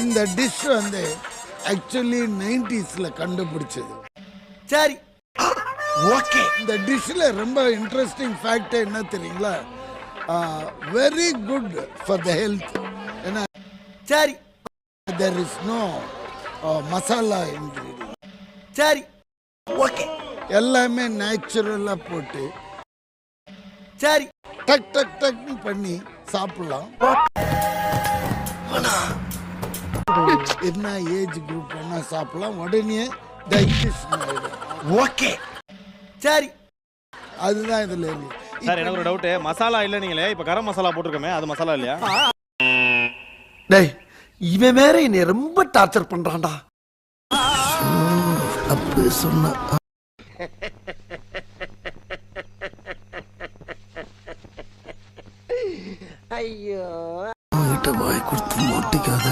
இந்த டிஷ் வந்து actually 90s கண்டுபிடிச்சது. சரி ஓகே. இந்த டிஷ்ல ரொம்ப இன்ட்ரெஸ்டிங் ஃபேக்ட் என்ன தெரியுங்களா? Very good for the health. ஏன்னா சரி there is no masala ingredient. சரி ஓகே. எல்லாமே நேச்சுரலா போட்டு சரி டக் டக் டக்னு பண்ணி சாப்பிடலாம். என்ன ஏஜ் குரூப் வேணா சாப்பிடலாம். உடனே டைஜஷன் ஆயிடும். ஓகே சரி. அதுதான் இதுல இருக்கு. சார் எனக்கு ஒரு டவுட், மசாலா இல்ல நீங்களே இப்ப கரம் மசாலா போட்டிருக்கோமே அது மசாலா இல்லையா? டேய் இவன் வேற என்னை ரொம்ப டார்ச்சர் பண்றான்டா. அப்படி சொன்ன ஐயோ வாய் கொடுத்து மாட்டிக்காத.